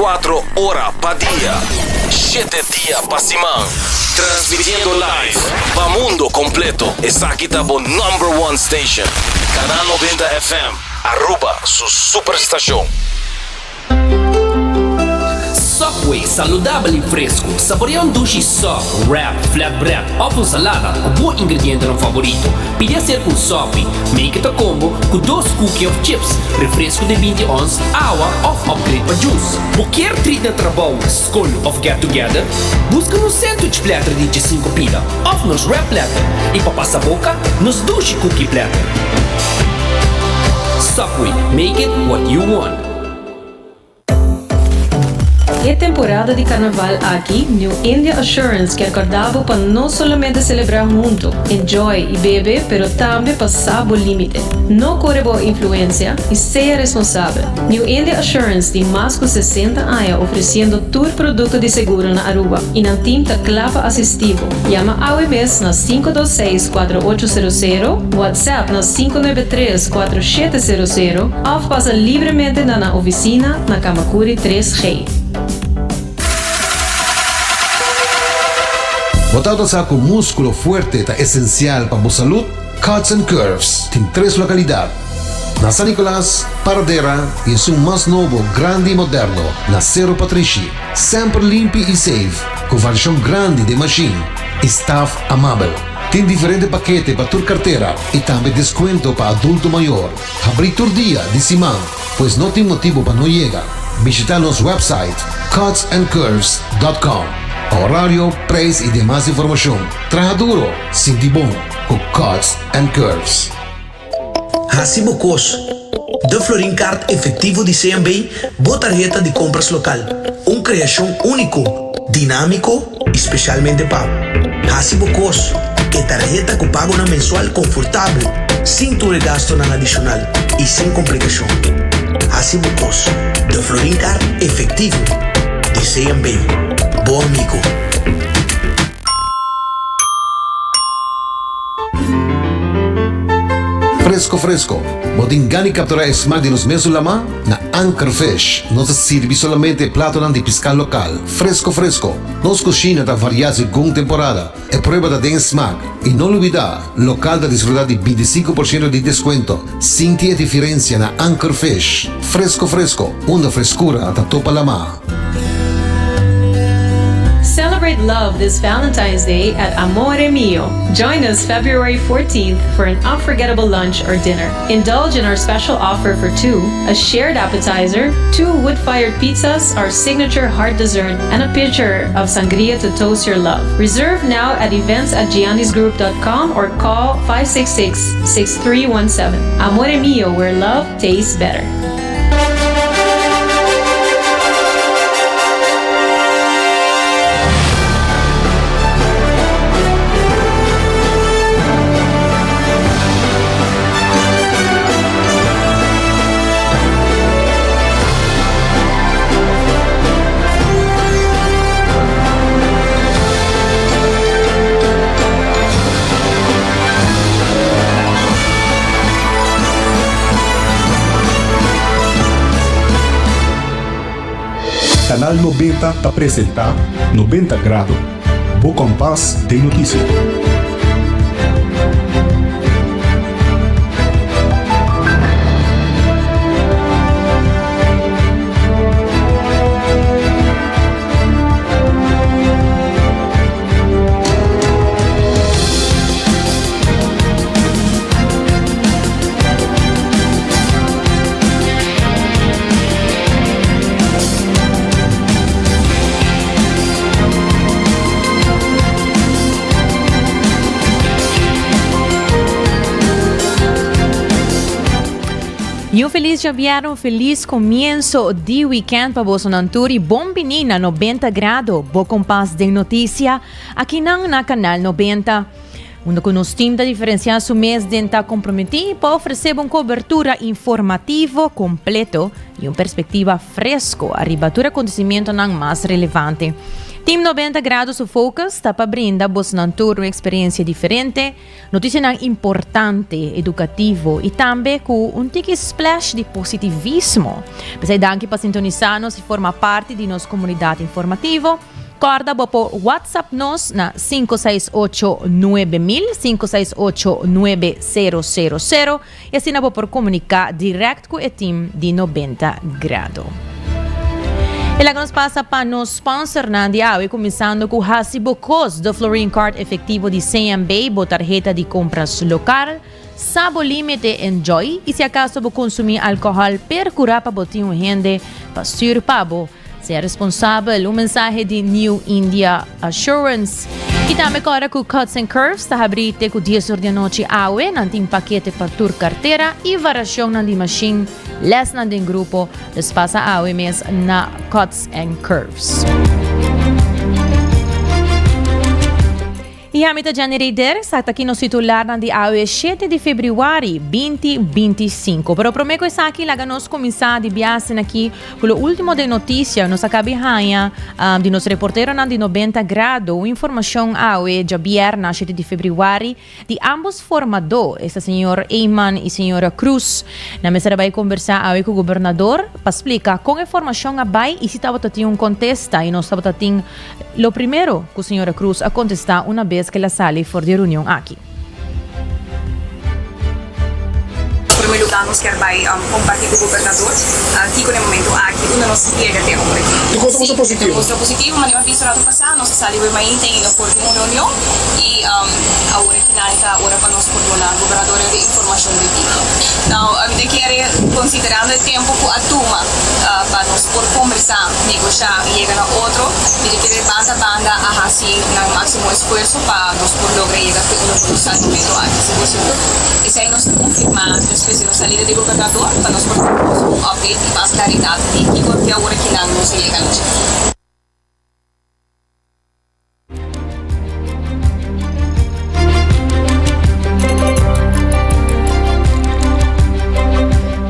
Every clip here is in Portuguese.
24 horas pa' día, 7 días pa' semana. Transmitiendo live pa' mundo completo. Esa aquí está por number one station. Canal 90 FM. Aruba, su superestación. Subway, saudável e fresco. Saboreia um sushi soft, wrap, flatbread, ou salada, o bom ingrediente no favorito. Pide a ser com Subway. Make it a combo com 2 cookies of chips, refresco de 20 ons, água ou upgrade para juice. Qualquer treat na trabalho, school ou get together, busca no sandwich platter de 5 pila, ou nos wrap platter. E para passar a boca, nos sushi cookie platter. Subway, make it what you want. É temporada de carnaval aqui, New India Assurance quer acordar para não somente celebrar junto, enjoy e beber, pero também passar o limite. Não corre boa influência e seja responsável. New India Assurance tem mais de 60 anos oferecendo todo produto de seguro na Aruba e na team da clava assistivo. Llama AWS na 526-4800, WhatsApp na 593-4700 ou passa livremente na oficina na Kamakuri 3G. Botado sa com músculo fuerte ta esencial para a saúde, Cuts and Curves tem 3 localidades. Na San Nicolás, Paradera e em seu mais novo, grande e moderno, na Cerro Patrici. Sempre limpo e safe, com versão grande de machine. Staff amável. Tem diferentes paquetes para tua carteira e também desconto para adulto maior. Abrir todo dia de semana, pois não tem motivo para não chegar. Visita nosso website cutsandcurves.com. Horário, preço e demais informação. Traga duro, sinti bom, com Cuts and Curves. Hasibo Cos, de Florin Card efetivo de CMB, boa tarjeta de compras local. Criação único, dinâmico, especialmente pago. Hasibo Cos, é tarjeta com pago na mensual confortável, sem tu gasto na adicional e sem complicação. Hasibo Cos, de Florin Card efetivo de CMB. Bom amigo. Fresco. Motingani capturar smart de los meses lama na Anchor Fish. Nos sirve solamente plato de pescar local. Fresco. Nos cocina da variar según temporada. E prueba da den smack. E não olvidar, local da desfrutar de 25% de descuento. Sinti a diferença na Anchor Fish. Fresco. Uma frescura da topa lama. Celebrate love this Valentine's Day at Amore Mio. Join us February 14th for an unforgettable lunch or dinner. Indulge in our special offer for 2, a shared appetizer, 2 wood-fired pizzas, our signature heart dessert, and a pitcher of sangria to toast your love. Reserve now at events@giannisgroup.com or call 566-6317. Amore Mio, where love tastes better. Canal 90 apresenta 90 Grados, o compás de notícia. E um feliz Javier, um feliz começo de weekend para você e bom menina 90 graus, bom compás de notícia aqui na Canal 90. Onde com nos time da diferenciar o mês de estar comprometido para oferecer uma cobertura informativa completo e uma perspectiva fresco a ribatura acontecimento mais relevante. Team 90 Grados o Focus está para brindar vos uma experiência diferente, notícia importante, educativo e também com tiki splash de positivismo. Você danke para sintonizar-nos e formar parte de nossa comunidade informativa. Corda por WhatsApp nos na 568-9000, 568-9000 e assim por comunicar direto com o team de 90 Grados. E lá nos passa para nos sponsor na Andiawe, começando com Hasibocos do Florine Card efetivo de CMB, por tarjeta de compras local, Sabo Limite Enjoy, e se acaso vou consumir álcool, percurar para botar rende para surpabo. Ser responsável, mensagem de New India Assurance. E também agora com Cuts and Curves, está abrindo com 10 horas da noite awe, nanting paquete para tur carteira e variação na de machine, les na de grupo, despasa awe mes na Cuts and Curves. E a mitad de janeiro está aqui no titular na de AOE 7 de fevereiro 2025. Pero prometo que aqui lá nós começar de viagem aqui com o último de notícia, nos acaba de nosso reporteiro na de 90 Grados, informação AOE de viernes 7 de fevereiro de ambos formadores, esse senhor Eyman e senhora Cruz. Na mesa vai conversar AOE com o governador para explicar com informação a vai e se estava tendo contesta e nós estava tendo lo primeiro que a senhora Cruz a contestar uma vez que la sale for de reunião aqui. Primeiro lugar, nós queremos compartilhar com o governador aqui com o momento aqui onde nós queremos ter um aqui. E qual é o positivo? O positivo, mas eu vi isso no passado, nós saímos mais tem for uma reunião e a hora final a hora para nós coordenar o governador de informação de ti. Então, a gente quer considerando o tempo que a turma para nós por conversar, negociar e chegar a outro, a gente quer banda a assim no máximo esforço para nós por lograr chegar a uma solução no momento aqui, se possível. E aí nós confirmar depois de saída do governador para nós por um update e mais claridade de que qualquer hora que não nos chega no dia.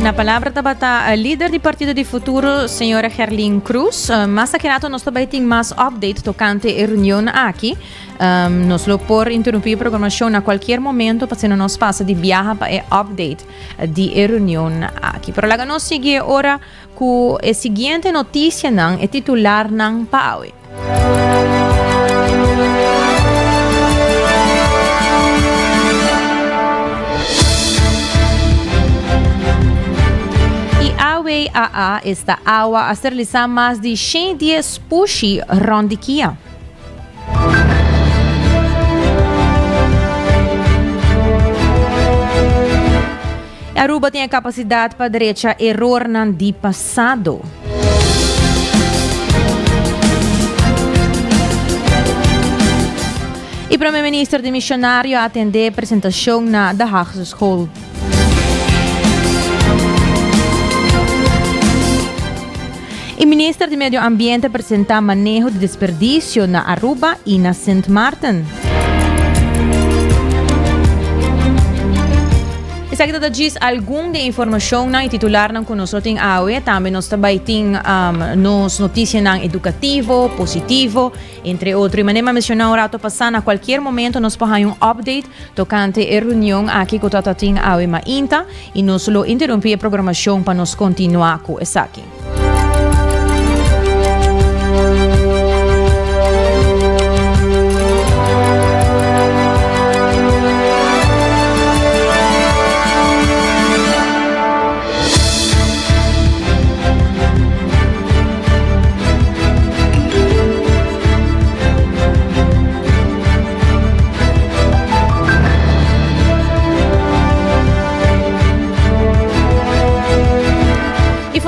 Na palavra tabata a líder do Partido de Futuro, senhora Herlin Cruz, mas aqui nós também tem mais update tocante a reunião aqui. Nós lo por interromper a programação a qualquer momento, para se não nos passa de viajar para o update de reunião aqui. Pero lá nós seguimos agora com a seguinte notícia, é titular ng PAOE. AWAA está agua a realizar mais de 100 dias pushi rondiquia. Aruba tem a capacidade para direita error nan di passado. E primeiro-ministro de missionário a atender a apresentação na The Haagse School. E ministro de Medio Ambiente apresenta manejo de desperdício na Aruba e na Sint Maarten. E se aqui diz alguma informação na titular não conosco tem AOE, também nós também tem nos notícias educativo, positivo, entre outros. E maneira mencionar o rato passado, a qualquer momento nós podemos update tocante a reunião aqui com o tem AOE Mainta e nós lo interromper a programação para nós continuar com essa aqui.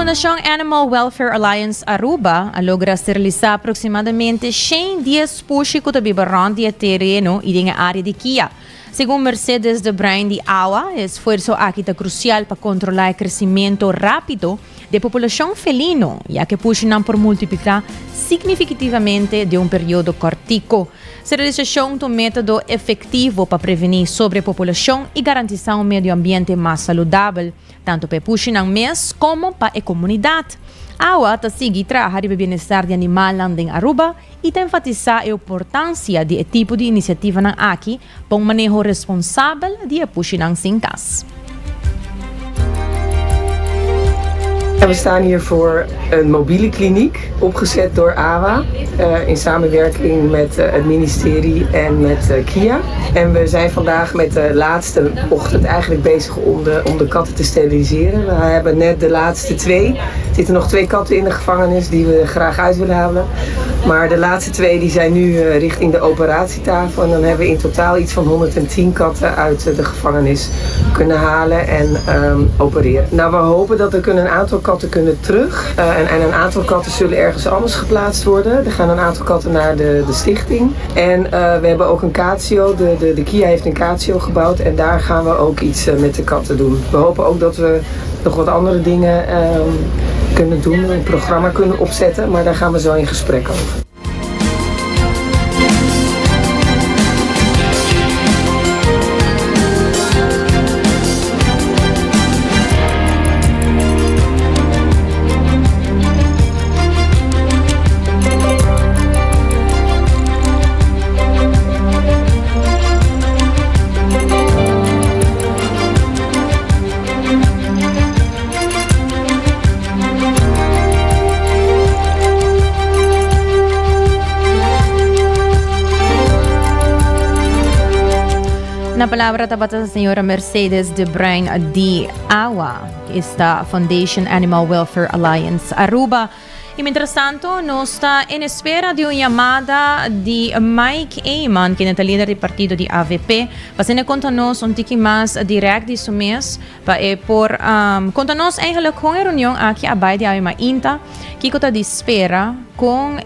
Fundação Animal Welfare Alliance Aruba logra realizar aproximadamente 100 dias pushi com o biberon de terreno e na área de Kia. Segundo Mercedes de Brain de Awa, o esforço aqui está crucial para controlar o crescimento rápido da população felino, já que pushi não por multiplicar significativamente de um período curtico. Se realização de um método efetivo para prevenir sobrepopulação e garantir um meio ambiente mais saudável, tanto para pushi não mês como para a comunidade. AWA ta sigi trabalhar para o bem-estar de animal em Aruba e ta enfatizar a importância de tipo de iniciativa na aqui para um manejo responsável de puxar sem cas. We staan hier voor een mobiele kliniek, opgezet door AWA in samenwerking met het ministerie en met KIA. En we zijn vandaag met de laatste ochtend eigenlijk bezig om de katten te steriliseren. We hebben net de laatste 2. Er zitten nog 2 katten in de gevangenis die we graag uit willen halen. Maar de laatste 2 die zijn nu richting de operatietafel. En dan hebben we in totaal iets van 110 katten uit de gevangenis kunnen halen en opereren. Nou, we hopen dat er een aantal katten kunnen terug. En een aantal katten zullen ergens anders geplaatst worden. Er gaan een aantal katten naar de stichting. En we hebben ook een catio. De KIA heeft een catio gebouwd. En daar gaan we ook iets met de katten doen. We hopen ook dat we nog wat andere dingen kunnen doen. Een programma kunnen opzetten. Maar daar gaan we zo in gesprek over. Na palabra tabata sa señora Mercedes de Bruin de AWA, esta Foundation Animal Welfare Alliance Aruba. E mientras tanto, nos está en espera de una llamada de Mike Eyman, quien es el líder del partido de AVP, para contarnos un poco más directo de su mes, para contarnos eigenlijk con la reunión aquí a Baile de Aima Inta, que está de espera con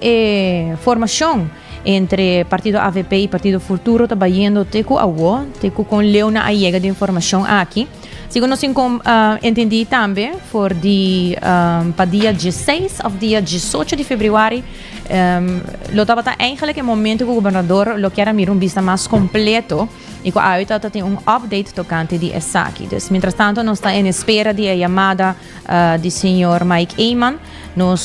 formación entre Partido AVP y Partido Futuro, trabajando teco agua, teco con Leona Allega de información aquí. Segundo nós entendi também, for para dia 16 of dia 18 de fevereiro, lo estava eigenlijk em momento que o governador lo quer mirar vista mais completo e com a auto tem update tocante de ESAC. Então, mientras tanto, nós estamos em espera de chamada do senhor Mike Eyman.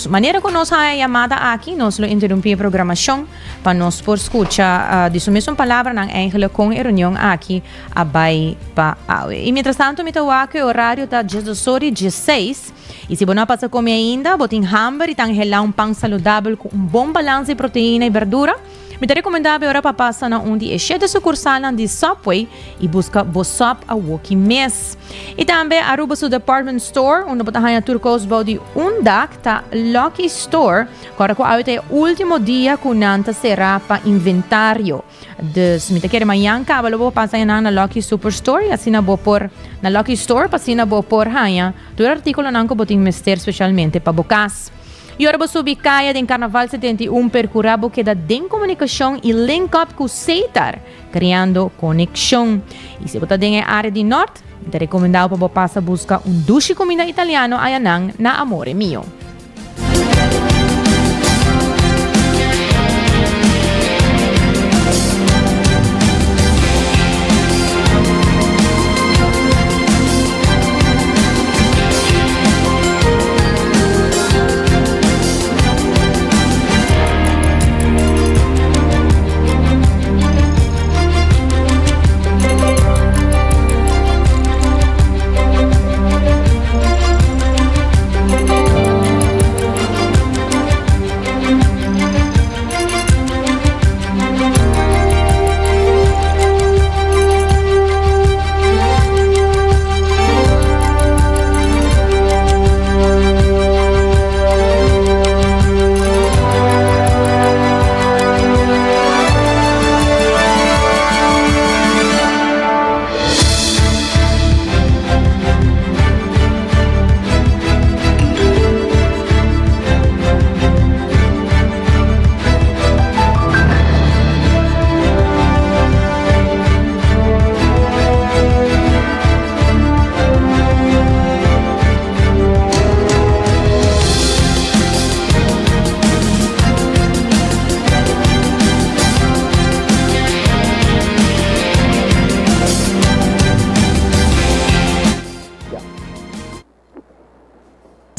Maneira que nós a chamada aqui, nós lo interrompi a programação para nós por escutar de sua mesma palavra na eigenlijk com a reunião aqui a Bai pa Aue. E mientras tanto, me que o horário está 16 e se você não passa a comer ainda, botem hamburger e tangelar pão saudável com bom balanço de proteína e verdura. Me recomendável para passar na onde é cheio de sucursal de Subway e busca Bossop a Woki Mes. E também Aruba su Department Store, onde você tem turcos de dag tá Lucky Store, agora que é o último dia que nanta será para inventário. Dus me quer amanhã cabelo vou passar na Lucky Superstore e assim na vou por na Lucky Store para assim na vou por hanha. Do artigo não que botem mester especialmente para bocas. E ora você ubicaia em Carnaval 71 percurabo que dá den comunicação e link up com o Seitar, criando conexão. E se você está em área de norte, te recomendado para passar buscar duche comida italiano ayanang na Amore Mio.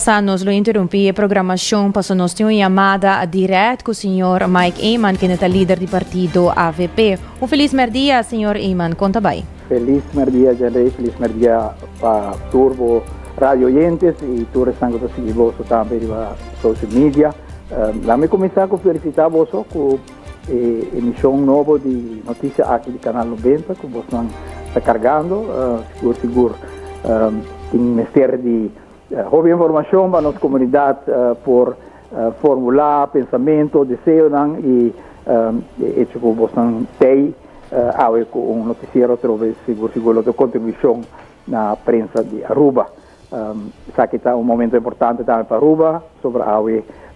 passada nós lo interrompi a programação, passou nós tinha uma chamada direta com o senhor Mike Eyman, que é o líder do partido AVP. Feliz merdia, senhor Eyman, conta bem. Feliz merdia, Janrei, feliz merdia para Turbo Radio Oyentes e todos estão a seguir você também na social media. Vamos começar com felicitar você com a emissão nova de notícia aqui do Canal 90, que você está carregando, seguro. Tem mistério de houve informação para a nossa comunidade por formular pensamento, desejo e que você tem com noticiero através seguro de contribuição na prensa de Aruba. Sabe que está momento importante também para Aruba, sobre a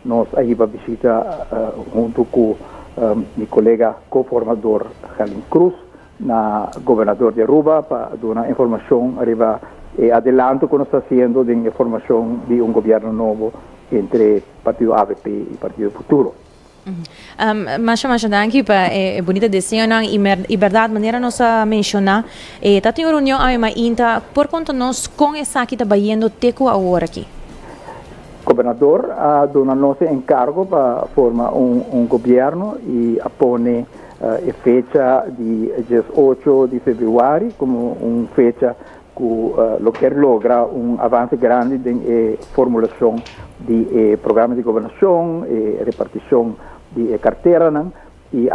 nós aí para visita junto com meu colega co-formador Jalín Cruz, na governador de Aruba, para dar informação arriba adelanto que nós está fazendo de informação de governo novo entre Partido AVP e Partido Futuro. Mas danke pa bonita desenho e verdade maneira nós mencionar tá tem reunião aí mas ainda por conta nós com essa aqui tá bayendo teco agora aqui. Governador dona nosso encargo para formar governo e apone a fecha de 18 de fevereiro como fecha que quer lograr avanço grande em formulação de programa de governação e repartição de carteira e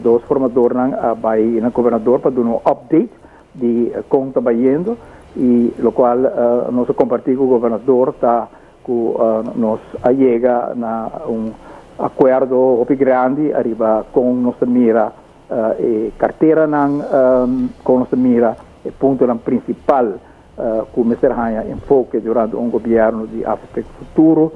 dois formadores vai na governador para dar um update de como está indo e o qual nós compartimos com o governador está que nós chega na acordo grande arriba com nossa mira carteira com nossa mira o ponto principal que o Mr. Hanha enfoque durante governo de AVP futuro.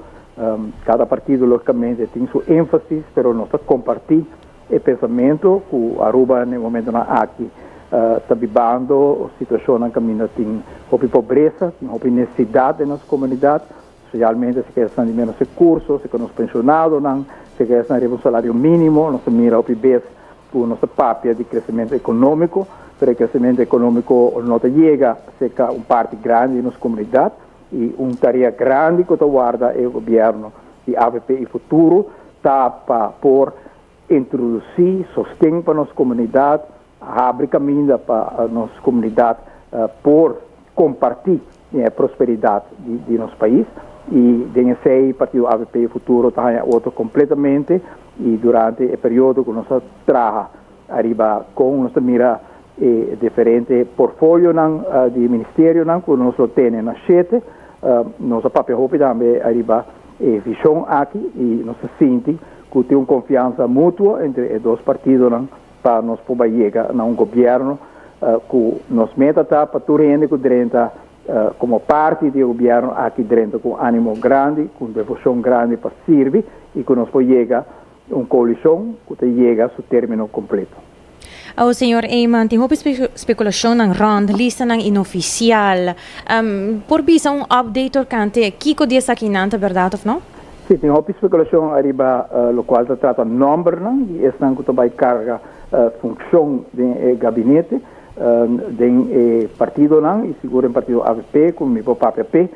Cada partido logicamente tem seu ênfase, mas nós compartilhamos o pensamento que Aruba no momento aqui está vivendo a situação na caminho tem pobreza, tem necessidade nas comunidades, especialmente se quer de menos recursos, se quer nos pensionados, se quer um salário mínimo, nós mira o PIB por nossa papia de crescimento econômico, pero o crescimento econômico não chega a ser parte grande nas comunidades e tarefa grande que guarda o governo de AVP e futuro está para introduzir sustento para nossa comunidade, abrir caminho para a nossa comunidade por compartilhar a prosperidade de nosso país e nesse partido AVP e futuro está outro completamente e durante o período que nós trabalhamos arriba com nossa mira diferente portfólio de ministério que nós temos na sete nossa papel também arriba visão aqui e nós sentimos que tem uma confiança mútua entre os dois partidos para nós poder chegar a governo que nos meta para tudo gente que dentro como parte do governo aqui dentro com ânimo grande, com devoção grande para servir e que nós podemos chegar a uma coalição que chega a seu término completo. O senhor Eyman, tem uma especulação na rond, lista na inoficial. Por bisa update orcante, Kiko dia aqui nanta verdade ou não? Sim, tem uma especulação arriba, o qual se trata de número, e esta que também carga função do gabinete, do partido, e seguro em partido AVP, como meu papai AP,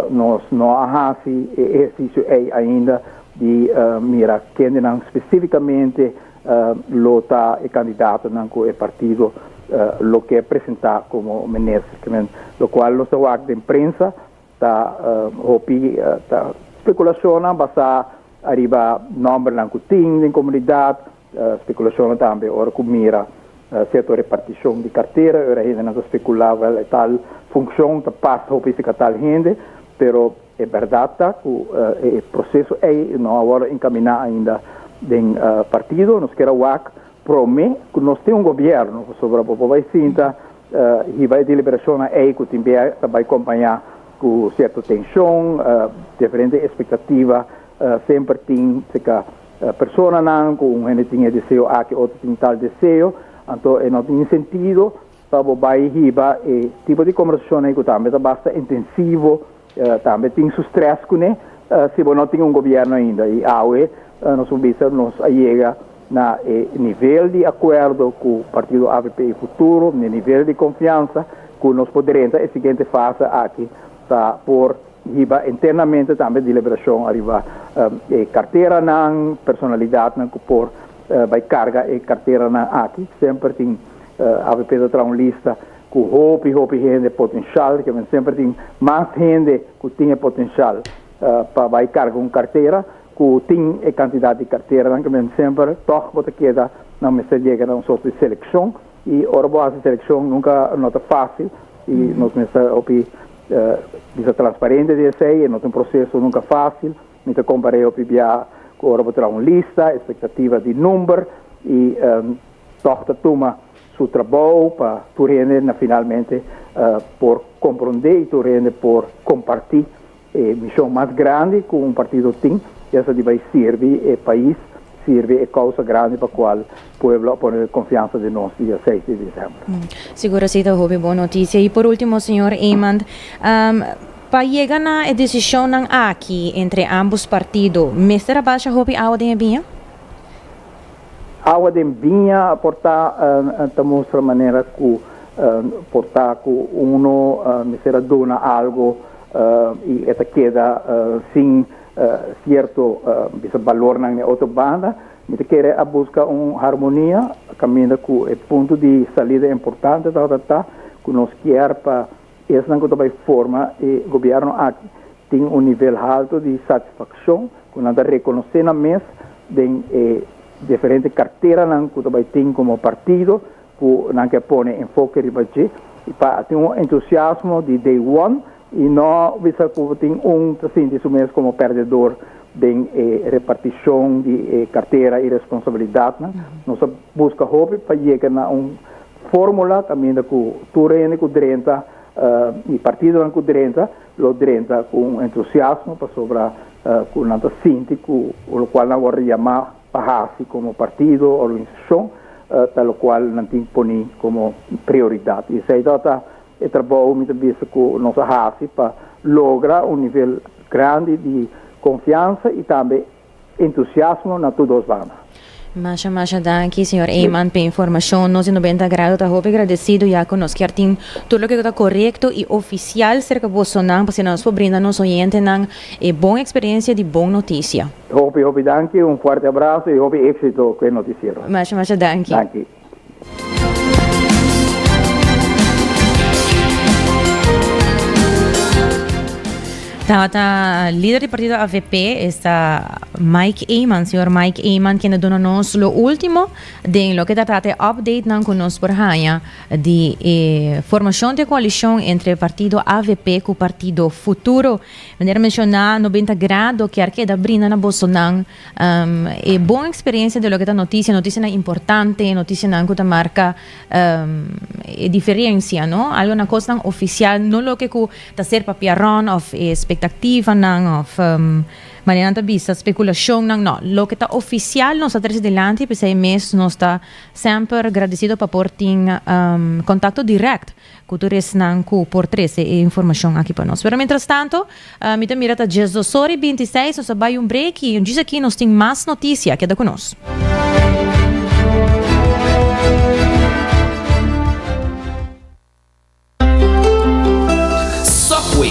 nós não há exercício ainda de mira quem especificamente lota e candidato com o partido lo que apresentar como ministro, lo qual nós estamos de imprensa está especulação basada arriba nome que tem em comunidade, especulação também ora que mira certa repartição de carteira, ora ainda não especulava tal função que passa a tal gente, pero é verdade que o processo não agora encaminhar ainda do partido, nós queremos promete que nós temos governo sobre a população, e vai deliberação que também vai acompanhar com certa tensão, diferente expectativa, sempre tem pessoa com um gente tem desejo, que outro tem tal desejo, então não tem sentido para vai riba e tipo de conversação que também é bastante intensivo, também tem seu stress com se não tem governo ainda e nós vamos chega na nível de acordo com o partido AVP e futuro, no nível de confiança que nós poderemos a seguinte fase aqui para por hiba internamente também de liberação arriba carteira não personalidade não por vai carga e carteira não aqui sempre tem AVP da uma lista com hope gente potencial que sempre tem mais gente que tem potencial para vai carga carteira que tem a quantidade de carteira que sempre toch bota queda não me se chega a uma sorte de seleção e ora a seleção nunca não é fácil e nós me essa transparente de sei não tem processo nunca fácil me te comparei o PBA com ora botar uma lista expectativa de número e toch toma seu trabalho para tu rende finalmente por compreender e tu rende por compartilhar missão mais grande que um partido tem e essa vai servir o país serve a causa grande para a qual o povo põe confiança de nós dia 6 de dezembro. Seguro que houve boa notícia. E por último, senhor Eamon, para chegar na decisão aqui entre ambos partidos, mestre baixa houve água de binha? Água de binha portar mostra maneira que portar que uno mestre dona algo e essa queda sem certo valor na outra banda, me quer a buscar uma harmonia, caminha com o ponto de saída importante que nós quer para essa não vai forma e o governo aqui tem um nível alto de satisfação, que nada reconhecer na mesa de diferentes carteiras que vai ter como partido, que não que põe enfoque de budget e para ter um entusiasmo de day one e não visa que tem assim de mês como perdedor de repartição de carteira e responsabilidade, nós busca hope para chegar a uma fórmula também que tu rende com 30 e partido com 30, lo 30 com entusiasmo para sobrar com nada síntico, o qual não vai chamar para como partido ou organização, tal qual não tem põe como prioridade. E se data e trabalho muitas vezes com nossa raça para lograr um nível grande de confiança e também entusiasmo na todas as bandas. Masha, danke, senhor Eamon, pela informação. Nós, em 90 graus, estamos agradecidos já que nós queremos tudo o que está correto e oficial cerca de Bolsonaro, para que nós podemos nos oyentes uma boa experiência de boa notícia. Hope, danke, forte abraço e hope éxito com o noticiero. Masha, danke. Danke. Tá líder do partido AVP está Mike Eamon, senhor Mike Eamon, que nos dona nos o último de lo que trata update não conosco por raia de formação de coalição entre o partido AVP com o partido Futuro. Maneira mencionar 90 graus que arqueda brinda na Bolsonaro e boa experiência de lo que tá notícia importante, notícia não que marca diferença, não? Algo na coisa oficial, não lo que tá ser papiarrón of expectativa não of maneira vista especulação não lo que está oficial nós atrás delante para mês nós está sempre agradecido para por ter contato direto com todos não com por trazer informação aqui para nós. Mas mientras tanto, me tá mirando a 18h26 nós vai break e diz aqui nós tem mais notícia queda conosco.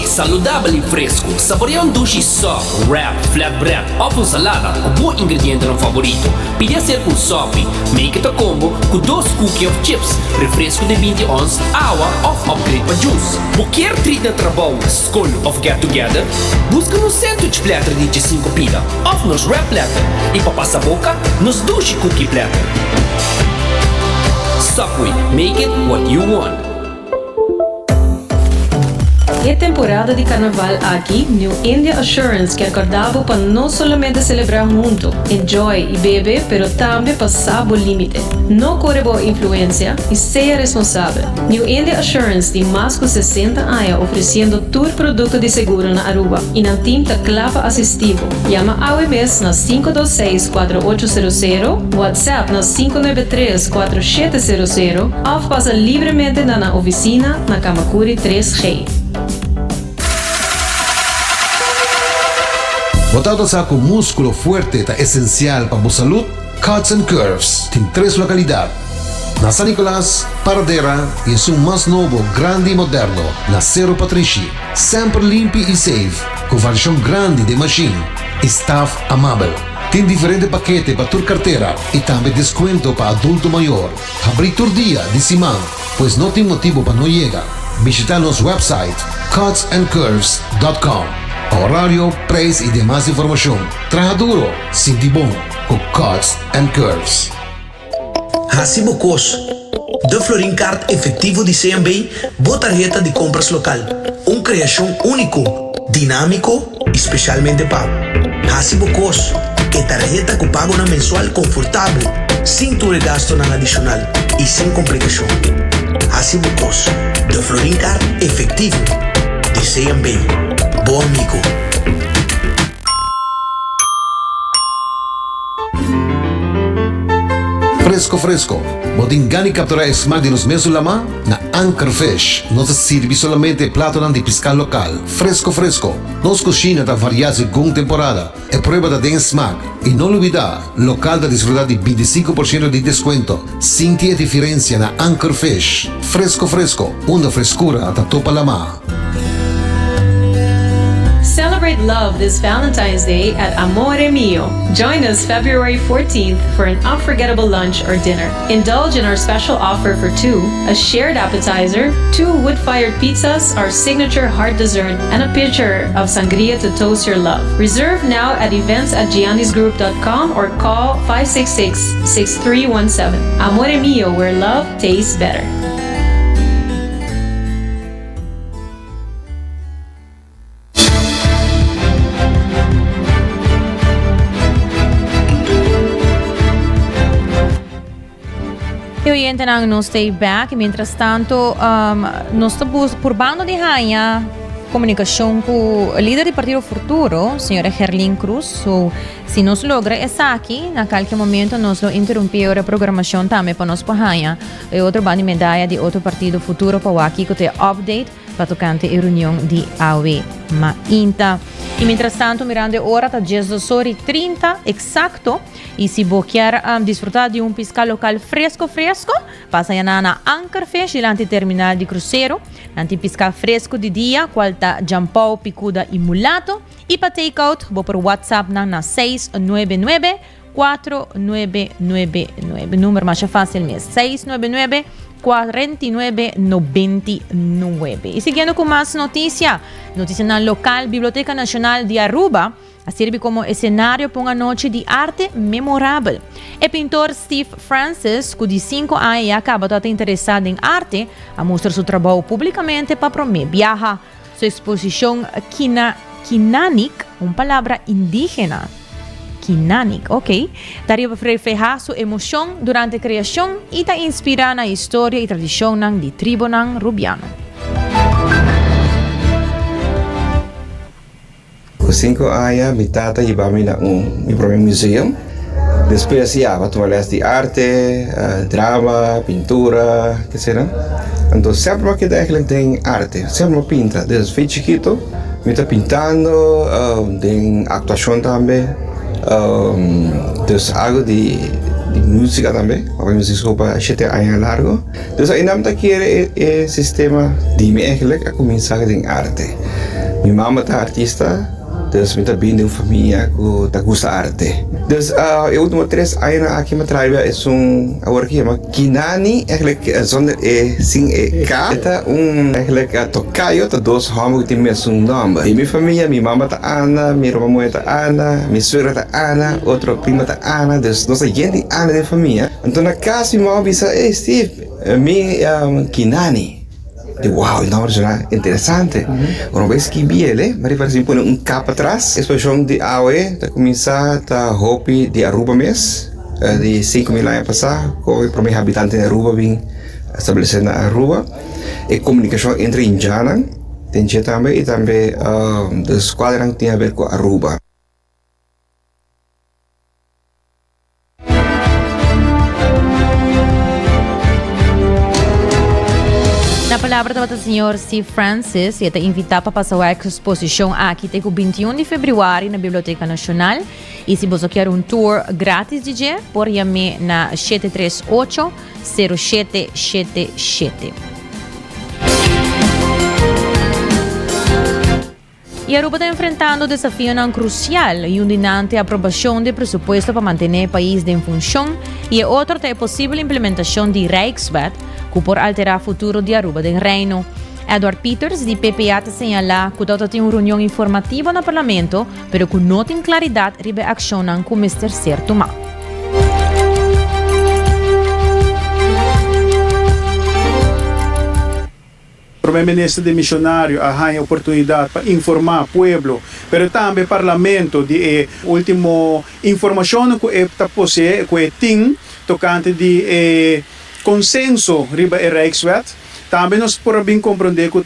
Saludável e fresco, saboreia sushi só, wrap, flatbread, ovo salada, o bom ingrediente no favorito. Podia ser com sopi, make it a combo com 2 cookies of chips, refresco de 20 ons, água of upgrade para juice. Qualquer treat na trabalho, school of get together, busca no sandwich platter de 5 pila, of nos wrap platter, e para passar boca, nos sushi cookie platter. Subway, make it what you want. É temporada de carnaval aqui, New India Assurance, que acordava para não somente celebrar junto, enjoy e beber, pero também passar o limite. Não corre boa influência e seja responsável. New India Assurance tem mais de 60 anos oferecendo todo produto de seguro na Aruba e na tinta clava assistivo. Llama AWMS na 526-4800, WhatsApp na 593-4700 ou passa livremente na oficina na Kamakuri 3G. Botado sa com músculo fuerte é essencial para a saúde, Cuts and Curves tem 3 localidades. na San Nicolas, Paradera e um mais novo, grande e moderno, na Cerro Patrici. Sempre limpo e safe, com versão grande de machine. Staff amável. Tem diferente paquete para tua carteira e também desconto para adulto maior. Abrir todo dia de semana, pois não tem motivo para não chegar. Visitar nosso website cutsandcurves.com. Horário, preço e demais informação. Traga duro, sinti bom, com Cuts and Curves. Hacibocos. De Florincard efectivo de CMB, boa tarjeta de compras local. Criação único, dinâmico, especialmente pago. Hacibocos. Que tarjeta que pago na mensual confortável, sem tu gasto na adicional e sem complicação. Hacibocos. De Florincard efectivo de CMB. Bom amigo. Fresco. Modingani capturar smack de nos meses lama na Anchor Fish. Nos sirve solamente plato de pesca local. Fresco. Nos cocina da variar según temporada. E prueba da den smack. E não olvidar, local da desfrutar de 25% de descuento. Sinti a diferença na Anchor Fish. Fresco. Uma frescura da topa lama. Celebrate love this Valentine's Day at Amore Mio. Join us February 14th for an unforgettable lunch or dinner. Indulge in our special offer for two, a shared appetizer, 2 wood-fired pizzas, our signature hard dessert, and a pitcher of sangria to toast your love. Reserve now at events@giannisgroup.com or call 566-6317. Amore Mio, where love tastes better. E oyente nang no stay back. Mientras tanto, nós estamos purbando de rainha comunicação com o líder do Partido Futuro, senhora Herlin Cruz. So, se nos logra essa aqui, na qualquer momento nós lo interrompemos a programação também para nós para rainha. E outro bando de medalha de outro Partido Futuro para o aqui que tem update para tocante a reunião de AUE Mainta. E mientras tanto, mirando ora está 10:30 exacto. E se você quer desfrutar de pisca local fresco, passa na Anchor Fish, diante do terminal de cruzeiro. Nanti pisca fresco de dia, qual está jampau, picuda e mulato. E para take-out, vou por WhatsApp na 699-4999. Número mais fácil mesmo, 699-4999. E seguindo com mais notícia na local Biblioteca Nacional de Aruba serve como escenário para uma noite de arte memorável. O pintor Steve Francis, que de 5 anos acaba de estar interessado em arte, a mostrar seu trabalho publicamente para promover viaja. Sua exposição Kinanic, uma palavra indígena. Kinanic, ok? Daria para reflejar sua emoção durante a criação e te inspirar na história e tradição de tribo rubiano. Com 5 anos, minha tata levava-me a meu próprio museu. Depois, ia tomar aulas de arte, drama, pintura, que será. Então, sempre que tem arte, sempre pinta. Desde bem chiquito, me está pintando, tem atuação também. Dus algo de música também, porque música para 7 anos largo. Dus eu não quero o sistema de me eigenlijk a começar em arte. Minha mãe é artista, dus me também de uma família que gosta de arte. Dus eu último 3 anos aqui me trabalho é agora que chama Kinani, eigenlijk zonder sin K. Eta eigenlijk tocayo, tá 2 homens que tem mesmo nome. E minha família, minha mãe tá Ana, minha irmã tá Ana, minha sogra tá Ana, outra prima tá Ana, dus nossa gente Ana de família. Então na casa minha mãe disse, Steve, Kinani. Wow, não é interessante. Uma vez que vi ele, mas parece que põe capa atrás. A exposição de AOE está começando a hobby de Aruba mês, de 5.000 anos passados, com o primeiro habitante de Aruba vem estabelecer na Aruba. E comunicação entre indianos, tem também, e também dos quadros que tem a ver com Aruba. Na palavra Abra o senhor Steve Francis e te invitar para passar a exposição aqui até o 21 de fevereiro na Biblioteca Nacional. E se você quer tour grátis DJ, por chamar na 738-0777. E Aruba está enfrentando um desafio crucial e dinante a aprovação de presupuesto para manter o país em função e outro é a possível implementação de Rijkswet que pode alterar o futuro de Aruba do Reino. Edward Peters, de PPA, te señala que está tem uma reunião informativa no Parlamento, pero que não tem claridade sobre a ação que o Mr. ser tomar. O primeiro-ministro de missionário a oportunidade para informar o povo, mas também o parlamento de última informação que está possível, que tem tocante de consenso riba e Rijkswet. Também nós podemos compreender que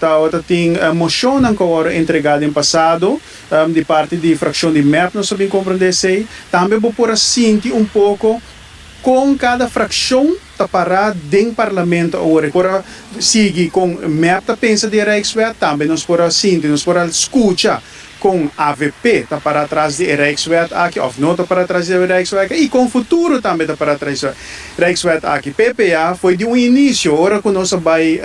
tem moção que foi entregada no passado de parte da fração de MEP, nós podemos compreender isso. Também podemos sentir pouco com cada fração está parada dentro do parlamento agora. Para seguir com MEP, tá pensa de Rijkswet, também nós podemos sentir, nós podemos escutar com AVP, está para trás de Rijkswet aqui, ou não está para trás de Rijkswet aqui, e com o futuro também está para trás de Rijkswet aqui. PPA foi de início, agora que nós vai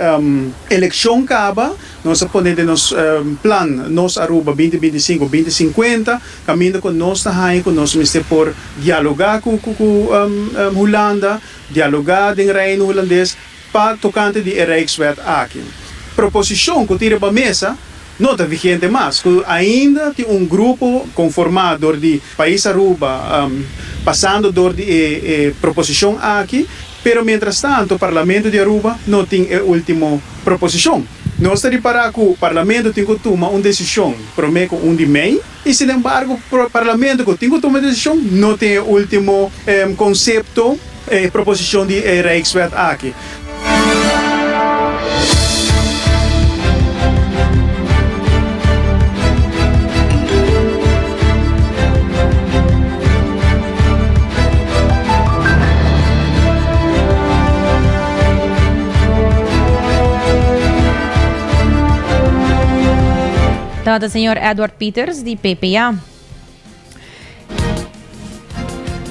eleição acaba, nós podemos nos plan, nós Aruba 2025, 2050, caminho com nós está com nós mister por dialogar com Holanda, dialogar com o Reino Holandês, para tocante de Rijkswet aqui. Proposição que tira para a mesa, não está vigente mais, que ainda tem grupo conformado de país Aruba, passando de proposição aqui, pero mientras tanto o Parlamento de Aruba não tem a última proposição. Nós estamos para que o Parlamento tem que tomar uma decisão, prometo de mês, e sin embargo o Parlamento que tem que tomar uma decisão não tem o último conceito, proposição de Rijkswet aqui. Tata senhor Edward Peters, de PPA.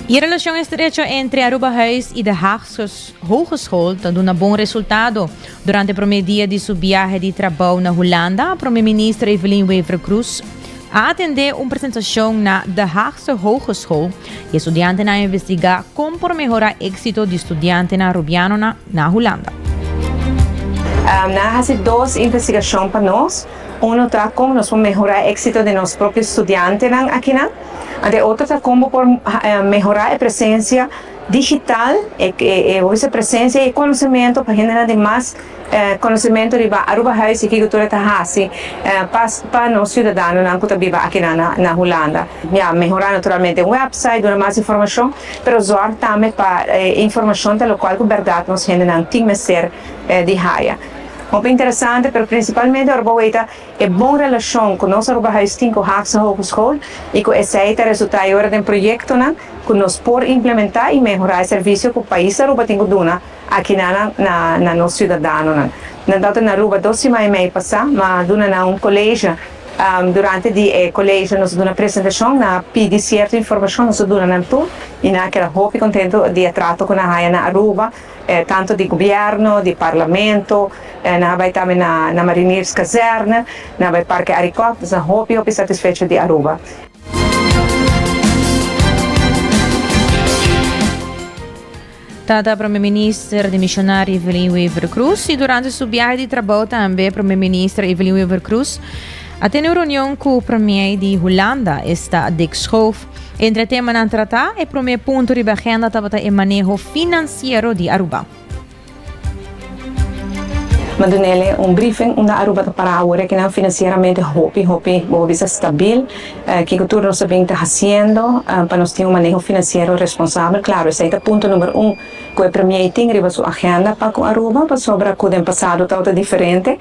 E a relação estreita entre Aruba Huis e a Haagse Hogeschool está dando um bom resultado. Durante o primeiro dia de sua viagem de trabalho na Holanda, a primeira-ministra Evelyn Wever Cruz a atender uma apresentação na Haagse Hogeschool e estudantes a investigar como por melhorar o êxito de estudantes arubianos na Holanda. Nós fazemos duas investigações para nós. Uno está como nós vamos melhorar o êxito de nossos próprios estudantes aqui, e outro está como por melhorar a presença digital, essa presença e conhecimento para generar mais conhecimento de Aruba Huis e cultura está assim para nós cidadãos que vivem aqui na Holanda. Melhorar naturalmente o website, dar mais informação, mas usar também para informação da local que verdade nós generam tem que ser de raia. Muito interessante, mas principalmente a Aruba é boa relação com nossa Aruba Huis com a Haagse Hogeschool e com esse resultado agora de um projeto que nós podemos implementar e melhorar o serviço que o país Aruba tem que dar aqui na nosso cidadão. Na Aruba 2 semanas e meia passada, mas na colégio durante o colégio nós damos apresentação, pedimos certa informação, nós damos tudo e naquela roupa contento de trato com a raia na Aruba, tanto de governo, de parlamento, vai também na Marineiros Caserna, vai Parque Aricó, a roupa satisfeita de Aruba. Tata a primeira-ministra de missionário Evelyn Wever Cruz e durante sua viagem de trabalho também a primeira-ministra Evelyn Wever Cruz a ter uma reunião com o premier de Holanda, está Dick Schoof. Entre temas a tratar, o primeiro ponto da agenda estava o manejo financeiro de Aruba. Mandou-lhe briefing na Aruba para agora que não financeiramente hopi bisa stabil que o nós também está fazendo para nós ter manejo financeiro responsável. Claro, esse é o ponto número 1 que o premier tem riba sua agenda para com Aruba, para sobre o ano passado está diferente.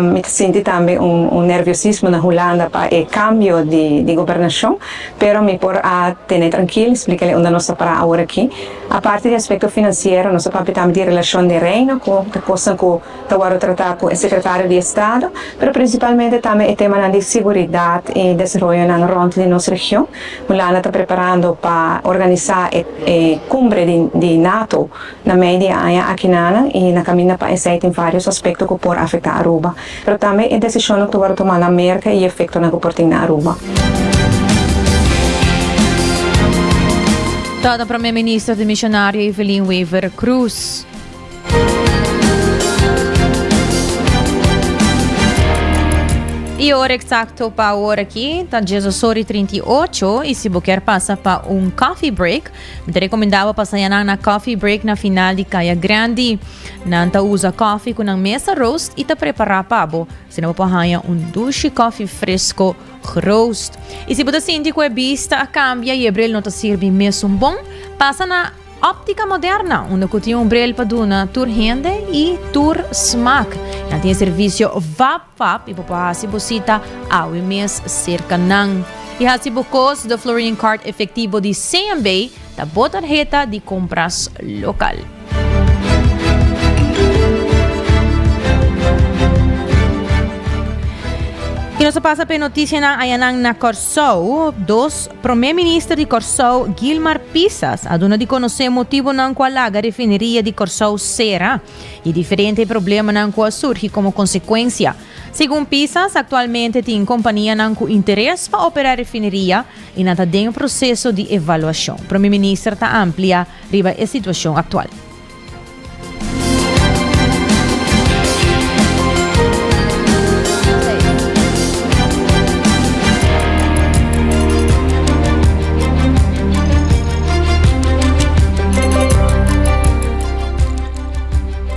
Me senti também nerviosismo na Holanda para o cambio de governação, pero me por a ter tranquilo, explicar onde nós para agora aqui. A parte do aspecto financeiro, nós tratamos de relação de reino, com a coisa que estamos tratando com o secretário de Estado, mas principalmente também o tema de segurança e desenvolvimento na ronda de nossa região. Mulana está preparando para organizar a cumbre de NATO na média aqui e na caminho para aceitar vários aspectos que podem afetar Aruba. Mas também a decisão que estamos tomando na América e o efeito que pode ter na Aruba. Toda Primeira-Ministra de Missionária Evelyn Weaver Cruz. E a hora exacto para a hora aqui, está 18h38, e se você quer passar para coffee break, me recomendava passar na coffee break na final de Caia Grande. Nanta usa coffee com a mesa roast e te preparar para bo. Se não pode ganhar doce coffee fresco roast. E se você sente que a vista cambia e o bril não te serve mesmo bom, passa na Óptica Moderna, onde tem bril para dar tur rende e tur smaak. Não tem serviço VAP e para se busita ao mês cerca não. E há se bocos do Florian Card efetivo de CMB da boa tarjeta de compras local. E nós passa para notícia na Corsou, dos Primeiro-Ministro de Corsou, Guilmar Pisas, a dona de conhecer motivo na qual a refineria de Corsou será e diferente problema na qual surge como consequência. Segundo Pisas, atualmente tem companhia com interesse para operar a refineria e está em processo de avaliação. O Primeiro-Ministro está amplia riba a situação atual.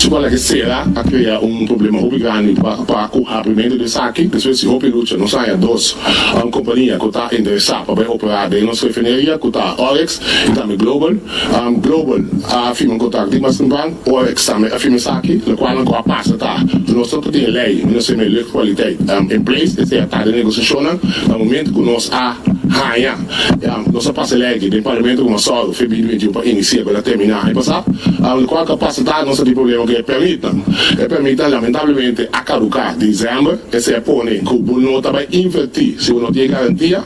Qual que será a criar problema muito grande para o abrimento de saque, depois se houve luta, não saia duas companhias que está interessada para operar em nossa refineria, que está Oryx e também Global. Global afirma um contato de Masterbank, Oryx também afirma saque, o qual não passa, tá? Nós só tem lei, nós temos lei de qualidade em place, essa é a de negociação, no momento que nós ganha, nós passa lei do parlamento como só o feminino para iniciar para terminar, e passar, o qual capacidade nós tem problema que permitem lamentavelmente a caducar de dezembro, esse é pôr que o nota vai invertir se o não tem garantia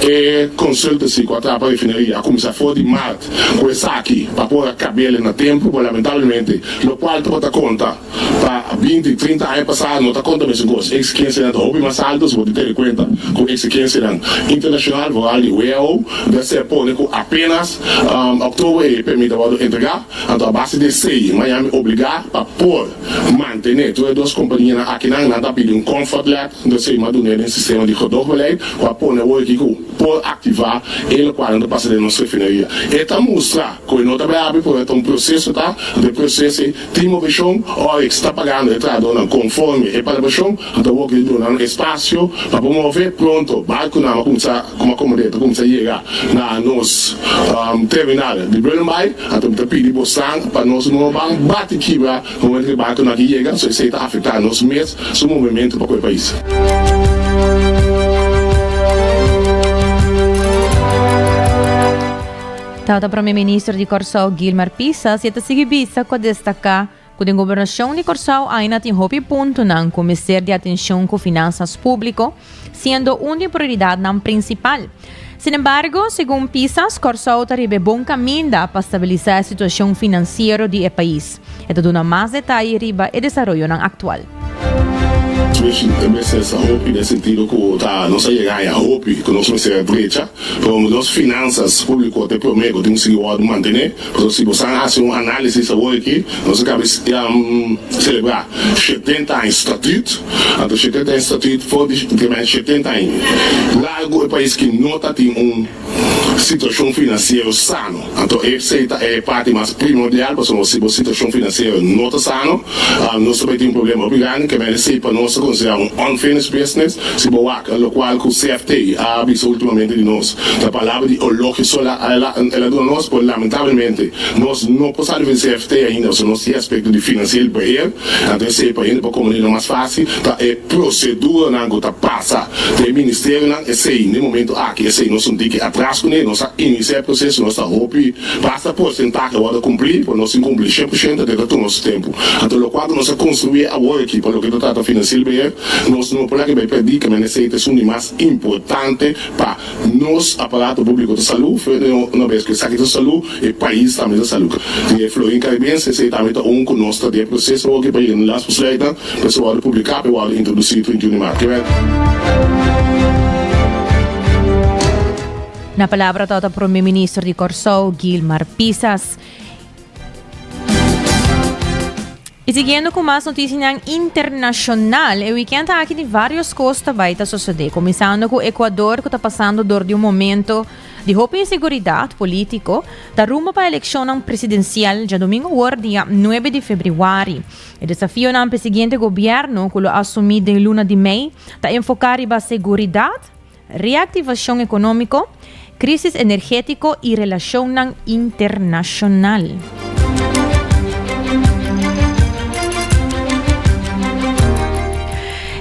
e consulta-se com a trapa refineria como se for de março com esse aqui para pôr a cabelo no tempo, lamentavelmente no qual tu conta para 20, 30 anos passados não está conta mesmo com os ex-15 houve mais altos, vou ter em conta com ex-15 internacional, vou ali o EO, deve pôr apenas outubro e permite entregar, então a base de 6, Miami obrigar para por manter todas as companhias aqui não está pedindo comfort letter, então se manter um sistema de rodovia para pôr o aqui por ativar ele quando passa de nossa refineria. E está mostrar que não está aberto por um processo de processo de inovação, ou está pagando entrada conforme e para a então o que dá espaço para promover pronto, barco na como acomodata como se chega na nos terminal de Brunei, então está pedindo para nós não bate quebra como ele barco na que chega, so isso está afetando nos meses, seu movimento para o país. Tata Primeiro-Ministro de Corsou, Guilmar Pisas, e seguir vista com destacar que a governação de Corsou ainda tem hobby ponto na começar de atenção com finanças públicas, sendo uma prioridade não principal. Sin embargo, segundo Pisas, Corsou está em bom caminho para estabilizar a situação financeira do país. E dá mais detalhes riba e desenvolvimento atual. Essa roupa nesse sentido que tá não sei ganhar roupa que nós vamos ser brecha como nossas finanças públicas até primeiro tem que seguir manter porque se você faz uma análise sobre aqui nós acabamos celebrar 70 anos estatuto então 70 anos estatuto for de 70 anos largo é país que não tem situação financeira sano então essa é parte mais primordial porque se a situação financeira não está sano nós também tem problema grande que vai ser para nossa considerado un unfinished business, si boac, lo cual con CFT ha visto últimamente de nos. La palabra de ologio sola, ela do nos, pues lamentablemente, nos no podemos ver CFT ainda, o nos tem aspecto de financeiro beheer, então se para ainda para comunicar mais fácil, tá é procedura na gota passa, tem ministério na esse no momento aqui esse nós não tem que atrás com ele, nós iniciar o processo, nós tá hope, basta porcentagem agora cumprir, para nós cumprir 100% até todo nosso tempo. Então o quadro nós construir a work para o que trata financeiro beheer, nós não podemos que vai perder que necessita um mais importante para nos aparato público de saúde, uma vez que essa aqui de saúde e país também de saúde. E Florin Caribense se também tá conosco de processo que para ir nas possibilidades, pessoal publicar, para introduzir 21 março. Na palavra do Primeiro-Ministro de Corsou, Guilmar Pisas. E seguindo com mais notícias internacional, o weekend aqui de várias coisas vai estar suceder, começando com o Equador, que está passando por um momento de roupa e inseguridade político, da rumo para a eleição presidencial de domingo, dia 9 de fevereiro. O desafio do seguinte governo, que assumido em luna de maio, está enfocar em segurança, reativação econômica, crise energética e relação internacional.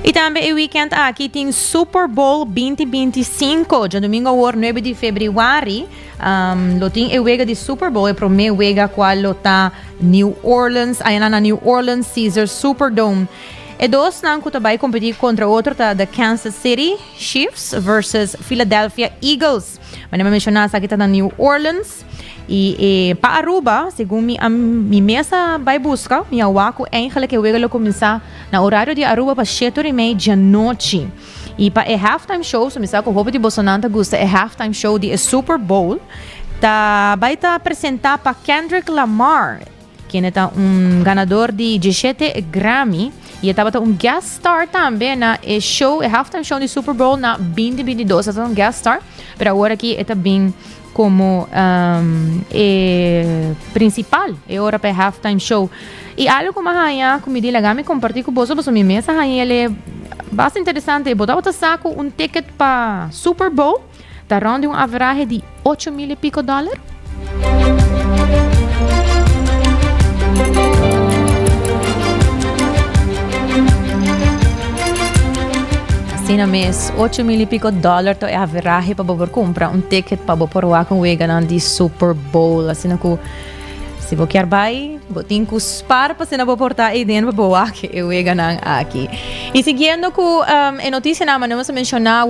E também o weekend aqui tem Super Bowl 2025, de domingo, 9 de fevereiro. Lo tem o wega de Super Bowl, é o primeiro wega qual está New Orleans, aí na New Orleans Caesars Superdome. E dois não que vai competir contra outro tá da Kansas City Chiefs versus Philadelphia Eagles. Mas não mencionar aqui tá na New Orleans. E para Aruba, segundo minha mesa vai buscar, minha waco é que o wega começar na horário de Aruba para 7h30 da noite. E para o halftime show, se me sabe que o roubo de Bolsonaro gosta é halftime show de Super Bowl, vai estar apresentar para Kendrick Lamar, que é ganador de 17 Grammy. E estava um guest star também na show, halftime show de Super Bowl na 2022, então um guest star, mas agora aqui está bem como principal, é hora para halftime show. E algo como a como me me compartilhar com você, porque minha mesa ele é bastante interessante. Botar saco ticket para Super Bowl, está ronda average de $8,000 e pico. Assim na mês, $8,000 e pico é a veragem para você comprar ticket para você pôr com o Egan de Super Bowl. Assim que se você quer vai, você tem que spar para você não portar aí dentro para boa que eu Egan aqui. E seguindo com a notícia não vamos mencionar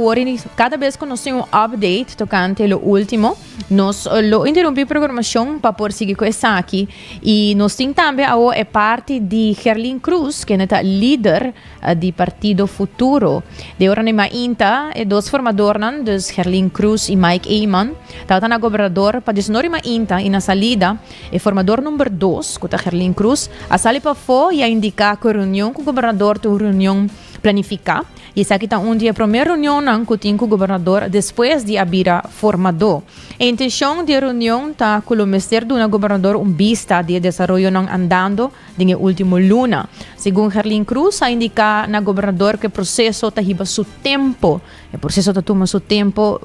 cada vez que nós temos update tocante o último, nós interrompi a programação para por seguir com essa aqui. E nós temos também a parte de Herlin Cruz, que é líder do Partido Futuro. De hora na Inta, dois formadores, Herlin Cruz e Mike Eyman, estão na governador para desnori Inta e na salida, o formador número 2, que é Herlin Cruz, a sala para fora e a indicar que a reunião com o governador tem reunião planificar. E essa aqui está dia a primeira reunião que tem com o governador depois de abrir formador. A intenção da reunião está com o Ministério do Governador vista de desenvolvimento andando na última luna. Segundo Herlin Cruz, a indicar na governador que o processo está riba seu tempo. O processo está tomando seu tempo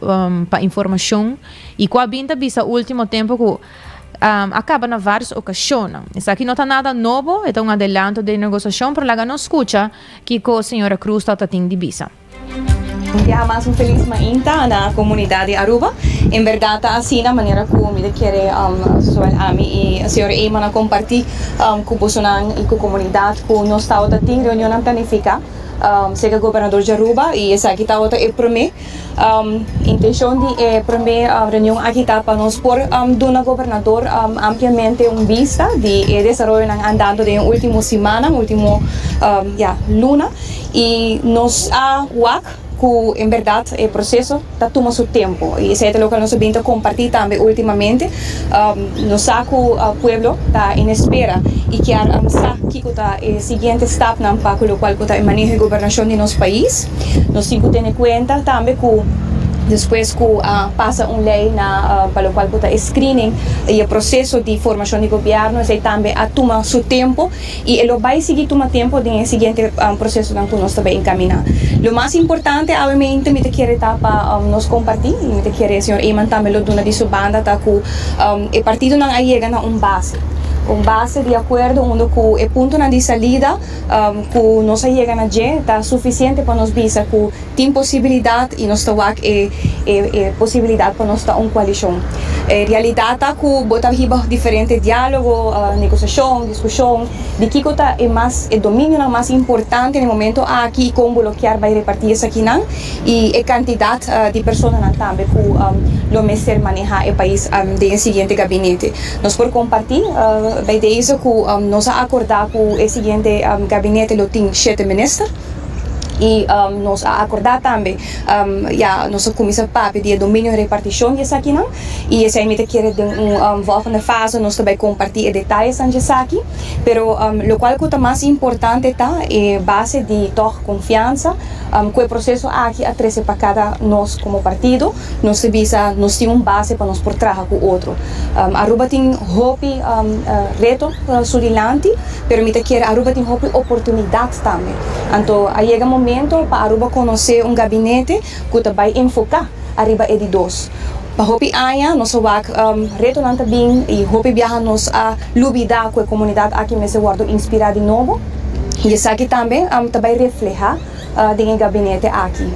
para informação. E com a vinda visa último tempo que acaba na várias ocasiões. Isso aqui não está nada novo, é um adelanto de negociação, mas lá não escuta que a senhora Cruz está tendo de visa. Ya mais feliz mainta na comunidade Aruba. Em verdade, assim na maneira como me quer a mim e a senhora Eyman a compartilhar com o Bolsonaro e com a comunidade que nós estamos tendo reunião planificada. Sega governador de Aruba e essa aqui está outra é primeira intenção de primeira reunião aqui está para nós por do governador ampliamente vista de desenvolvimento andando de última semana, último luna e nos que em verdade o processo está tomando seu tempo e isso é o que nós vamos compartilhar também ultimamente. Nós sabemos que o povo está em espera e que sabe que está o seguinte step para o qual está o manejo de governação de nosso país. Nós temos que ter em conta também que Depois que passa lei para o qual está screening e o processo de formação de governo, ele também toma seu tempo e ele vai seguir tomar tempo no seguinte processo que nós também encaminhar. O mais importante, obviamente, me quer para nós compartilhar, me quer o senhor Eman também lo dona de sua banda, tá que o partido não chega na base. Base de acordo onde que o ponto de saída que nós chegamos a dia está suficiente para nós ver que tem possibilidade e nós temos possibilidade para nós ter uma coalição. Realidade é que botar diferente diálogo, negociação, discussão, de que é mais o domínio mais importante no momento aqui como bloquear vai repartir isso aqui não e a quantidade de pessoas também que o mestre manejar o país do seguinte gabinete. Nós por compartilhar bij deze que nós acordar com o seguinte gabinete lo tem 7 ministros e nós acordar também nossa comissão PAP de domínio e repartição de aqui não e esse aí me quer de volgende fase nós também compartilhar detalhes antes aqui pero o qual que é mais importante tá é base de toda confiança com o processo aqui a 13 para cada nós como partido nós visa nós temos base para nós por trabalhar com o outro Aruba tem hope reto sudilante pero me quer Aruba tem hope oportunidade também então aí chega momento para Aruba conhecer gabinete que vai enfocar arriba de dois. Para hopi aya nós vamos retornar também e hopi viajar nós a lubida com a comunidade aqui me se guardo inspirar de novo e isso aqui também também refleja dentro do gabinete aqui.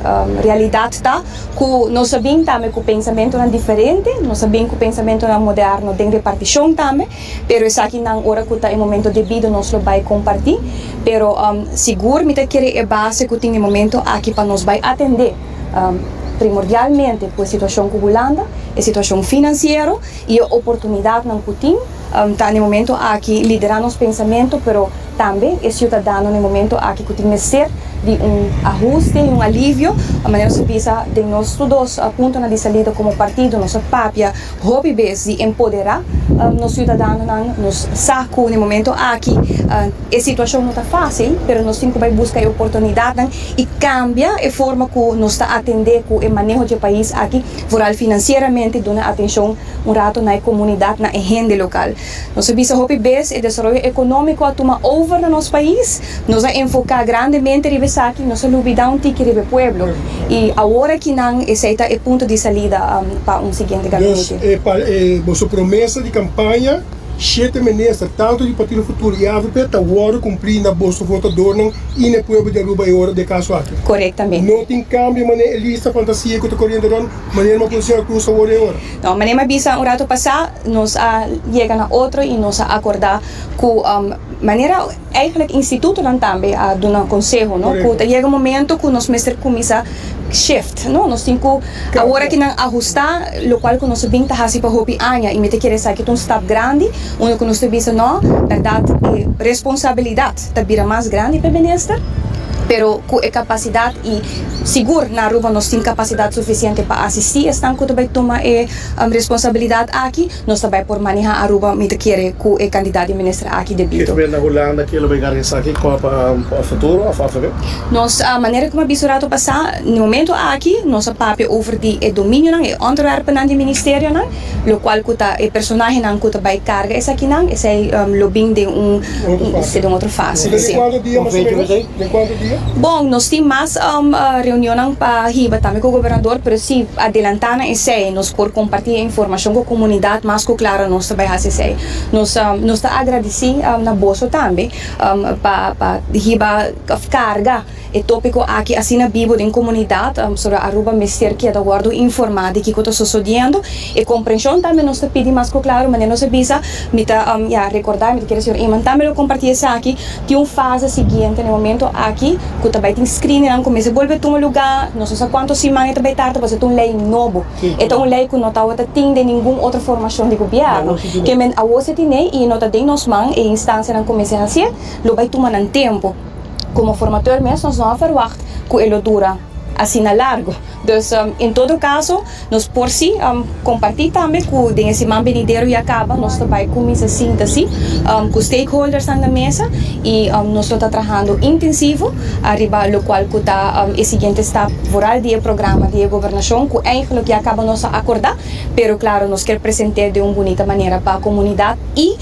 Realidade está que nós sabemos também que o pensamento é diferente, nós sabemos que o pensamento é moderno tem repartição também, pero isso aqui na hora que está em momento devido nós vai compartilhar, pero seguro me querer a base que tem no momento aqui para nós vai atender. Primordialmente por situação com Holanda, a situação financeira e a oportunidade não Putin está no momento aqui liderando os pensamentos, pero também é cidadão no momento aqui que tem que ser de ajuste, alívio, a maneira que se visa de nós todos a ponto de saída como partido, nossa papia, hobby de empoderar nos cidadãos, nos saco no momento aqui, a situação não está fácil, mas nós temos que buscar oportunidade e cambia a forma que nós está atender com o manejo do país aqui, rural financeiramente, dando atenção rato na comunidade, na gente local. Nós visa hobby o desenvolvimento econômico a tomar over no nosso país, nós a enfocar grandemente aqui nós olvidamos que o pueblo e agora que não aceita o ponto de saída para seguinte gabinete. Vossa promessa de campanha 7 ministros, tanto do Partido Futuro e AVP, está agora cumprindo a bolsa votador e no povo de Aruba e hora de caso aqui. Corretamente. Não tem câmbio, mas é lista fantasia que está correndo, mas é uma posição que usa agora e hora. Não, mas é bisa rato passado, nós chegamos a outro e nós acordar com maneira eigenlijk instituto dan também a do conselho, não? Que chega momento que nós mestre começa shift, não? Nós temos que agora que não ajustar, o qual que nós vem tá assim para hopi anya e me te querer sair que um step grande, onde que nós visa não, verdade, responsabilidade, tá vira mais grande para bem-estar. Pero com a capacidade e seguro na Aruba nós temos capacidade suficiente para assistir, estão que também tomar a responsabilidade aqui, nós também por manejar a Aruba me querer com o candidato de ministro aqui de Bito. Que também na Holanda que ele vai ganhar aqui com o futuro, a FAFB? Nós a maneira como a rato passar no momento aqui, nós a papo over de domínio não, e ontwerpen não do ministério não, o qual que tá o personagem não que também carga essa aqui não, esse lobbying de de outra fase. De quanto dia mais ou menos? De quanto dia? Bom, nós temos mais reunião para riba também com o governador, mas se adelantar esse, nós por compartilhar informação com a comunidade, mais que claro, nós também fazemos esse. Nós está agradecidos na bolsa também para riba carga e tópico aqui assim na Bíblia em comunidade sobre a Aruba mestre que é da guardo informado que está sucedendo e compreensão também nós pedimos mais que claro, mas nós visa me tá recordar, me quer senhor Eman também eu compartilhar isso aqui que uma fase seguinte no momento aqui que também tem screening, não começa a volver um lugar, não sei quantos semanas também tarde para ser uma lei novo. É uma lei que não está tem de nenhuma outra formação de governo. Que men a você tem e não está de nós mãos e instância não começa a ser, lo vai tomar um tempo. Como formador mesmo nós não verwacht que ele dura assim a largo. Dus em todo caso, nós por si compartir também com esse man venideiro e acaba, nós também começa assim, com stakeholders na mesa e nós estamos trabalhando intensivo arriba lo qual que está o seguinte está voral de programa de governação que eigenlijk já acaba nós acordar, pero claro, nós quer apresentar de uma bonita maneira para a comunidade e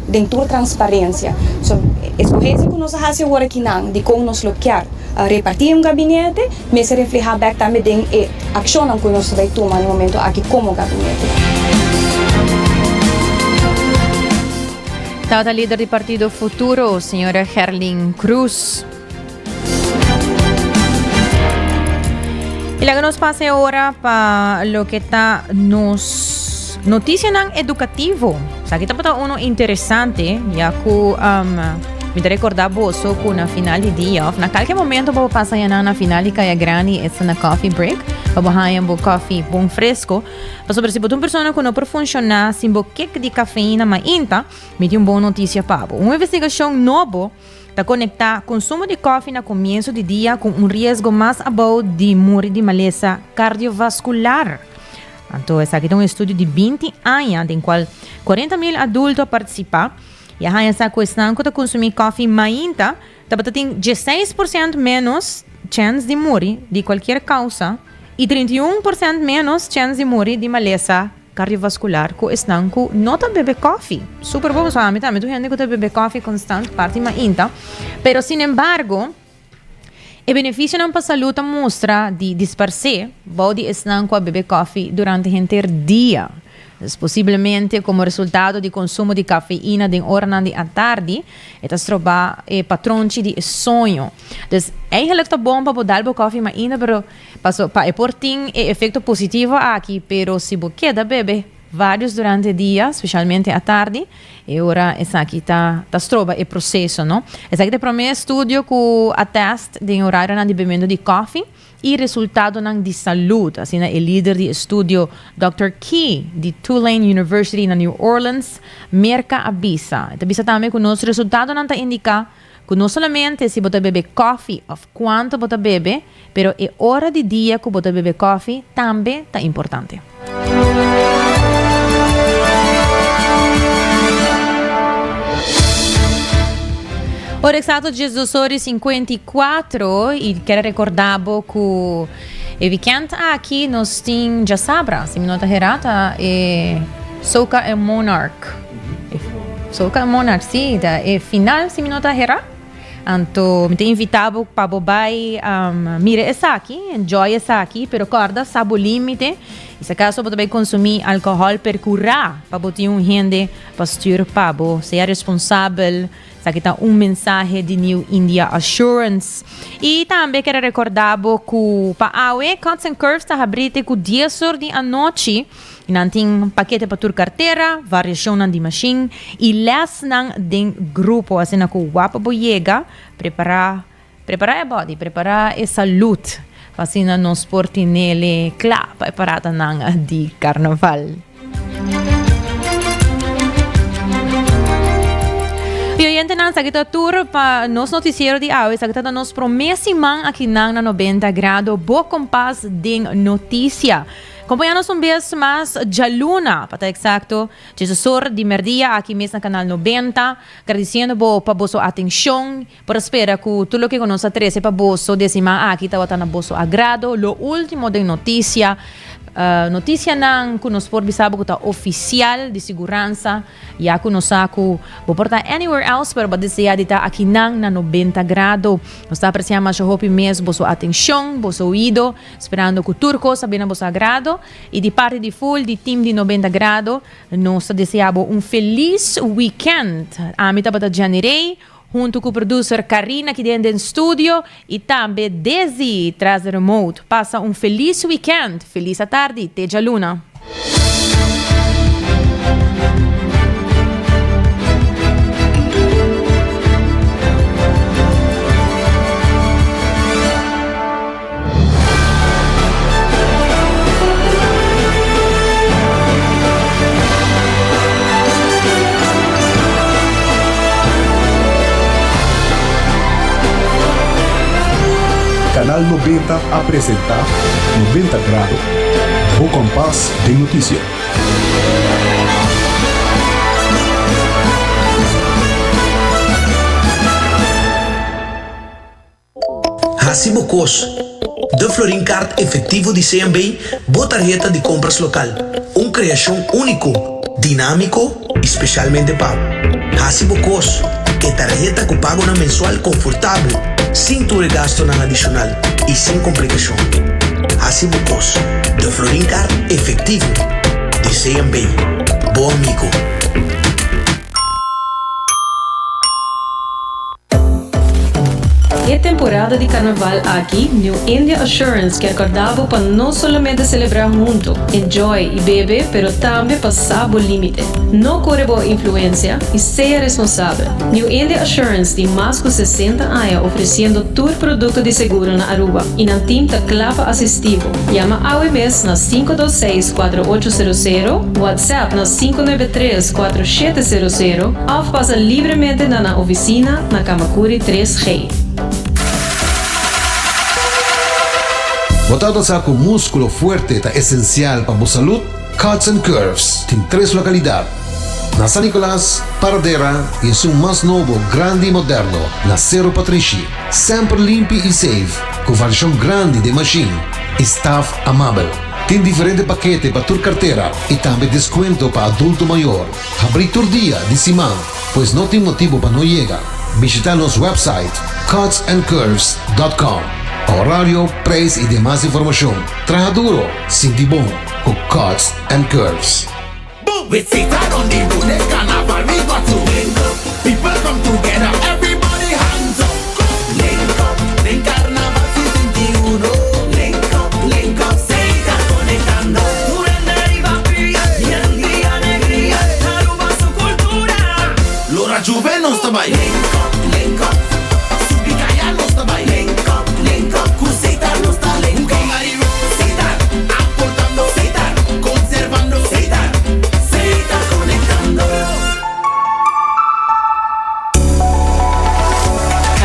dentro transparência. So, escolhência que nós fazemos agora aqui não, de como nós quer repartir gabinete, mas se reflejar back também em ação que nós vai tomar no momento aqui como gabinete. Estava a líder do Partido Futuro, senhora Herlin Cruz. E logo nos passa agora para o que está nos notícia educativo. Aqui está uno interessante, já que me recordar boso que na final de dia, na qualquer momento vou passar na final de Kaya Grani essa na coffee break, vou ganhar um coffee bom fresco, para sobre se uma pessoa que não pode funcionar sem boquete de cafeína mainta, me tem uma boa notícia para você. Uma investigação nova está conectar consumo de coffee no começo de dia com risco mais alto de morrer de maleza cardiovascular. Então, esse aqui é estudo de 20 anos, em qual 40.000 adultos participam. E a essa questão que consumir coffee mainta, tem 16% menos chance de morrer de qualquer causa e 31% menos chance de morrer de maleza cardiovascular que estão que não bebe coffee. Super bom, só a mim também, tu gente que bebe coffee constante, parte mainta. Pero, sin embargo, o benefício para a saúde mostra de dispersar, body estão que bebe coffee durante o inteiro dia. Possivelmente como resultado de consumo de cafeína de hora da tarde, estas troba patrões de sonho. Então, eigenlijk está bom para dar o café ainda, pero para portin efeito positivo aqui, pero se você quer beber vários durante o dia, especialmente à tarde, e ora essa aqui está troba o processo, não? Essa aqui é o primeiro estudo que atesta de horário de bebimento de café e resultado de saúde. Assim, o líder de estudo Dr. Key de Tulane University na New Orleans, Merca avisa. Avisa também que o nosso resultado não indica que não somente se você bebe coffee ou quanto você bebe, pero a hora de dia que você bebe coffee também está importante. Ora exato 18h54 e quero recordar que o weekend aqui nós temos já sabra, se minuta herata e Soca e Monarch. Soca e Monarch, sim, é final se minuta herata. Então, me tem invitado para bobai mire essa aqui, enjoy essa aqui, pero corda sabe o limite. E se caso você vai consumir álcool per curar, para botar gente para styr para ser responsável. Aqui está mensagem de New India Assurance. E também quero recordar que para a AUE, Cuts and Curves está abrindo com 10 horas da noite. E não tem paquete para tua carteira, variação de machine e les não de grupo, assim que o guapa boiega, preparar a body, preparar a saúde. Assim não esporte nele, claro, preparada de carnaval. E hoje nós aqui está tour para nos noticiero de hoje, aqui está nos promessimang aqui na 90 graus, bo compás de notícia. Acompanha-nos vez mais de luna, para estar exato, Jesus de merdia aqui mesmo no canal 90, agradecendo para a sua atenção, por espera que tudo o que conosco 13 para você decima aqui está na vosso agrado, lo último de notícia. Notícia não que nos por bisabo que está oficial de segurança e a que nos saco vou portar anywhere else pero badesear de estar aqui na 90 graus nós está apreciando mais o mês boa sua atenção boa ouvido esperando que o turco sabendo boa agrado e de parte de full de time de 90 graus nós desejamos feliz weekend a mitad de janeiro junto com o producer Karina aqui dentro do estúdio e também Desi traz o remote. Passa feliz weekend, feliz tarde, Teja Luna. Canal Canal 90 apresenta 90 grados. O compás de notícia. Hacibocos. De Florincard efetivo de CMB, tarjeta de compras local. Uma criação único, dinâmico, especialmente pago. Hacibocos, que tarjeta que paga na mensual confortável, sem todo gasto na adicional e sem complicação. Hacibocos, de Florincard efetivo de CMB. Bom amigo. É temporada de carnaval aqui, New India Assurance quer acordar para não somente celebrar junto, enjoy e beber, pero também passar o limite. Não corre boa influência e seja responsável. New India Assurance tem mais de 60 anos oferecendo todo produto de seguro na Aruba e na team da clava assistivo. Llama AWS na 526-4800, WhatsApp na 593-4700 ou passa livremente na oficina na Kamakuri 3G. Botado sa com músculo fuerte é essencial para a saúde, Cuts and Curves tem 3 localidades. Na San Nicolás, Paradera e seu mais novo, grande e moderno, na Cerro Patrici. Sempre limpo e safe, com versão grande de machine. Staff amável. Tem diferentes paquetes para tua carteira e também desconto para adulto maior. Abrir todo dia de semana, pois não tem motivo para não chegar. Visita nosso website cutsandcurves.com. Horário, preço e demais informação. Traja duro, sinti bom com Cuts and Curves. With Satan on the road, this carnival we got to link up. People come together, everybody hands up. Link up, link carnaval season 21. Link up, Satan conectando. Tu renderiva pia, y el día alegría, Aruba su cultura. Lora Juve non sta mai. Link up, Subicaya non sta mai. Link up, con Satan non sta link up. Satan, aportando Satan, conservando Satan.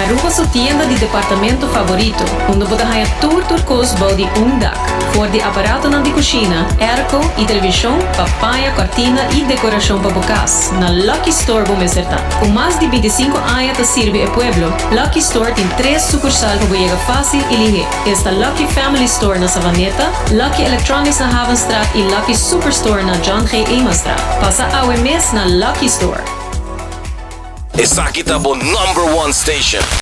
Aruba su tienda de departamento favorito, onde você ganha tudo custo de dak. For de aparato de cozinha, airco e televisão, papaya, cortina e decoração para bocas. Na Lucky Store vamos acertar. Com mais de 25 anos de servir ao pueblo, Lucky Store tem 3 sucursais para chegar fácil e ligeiro. Esta Lucky Family Store na Savaneta, Lucky Electronics na Havenstraat e Lucky Superstore na John G. Eamonstraat. Passa ao mês na Lucky Store. Essa aqui tá bom #1 station.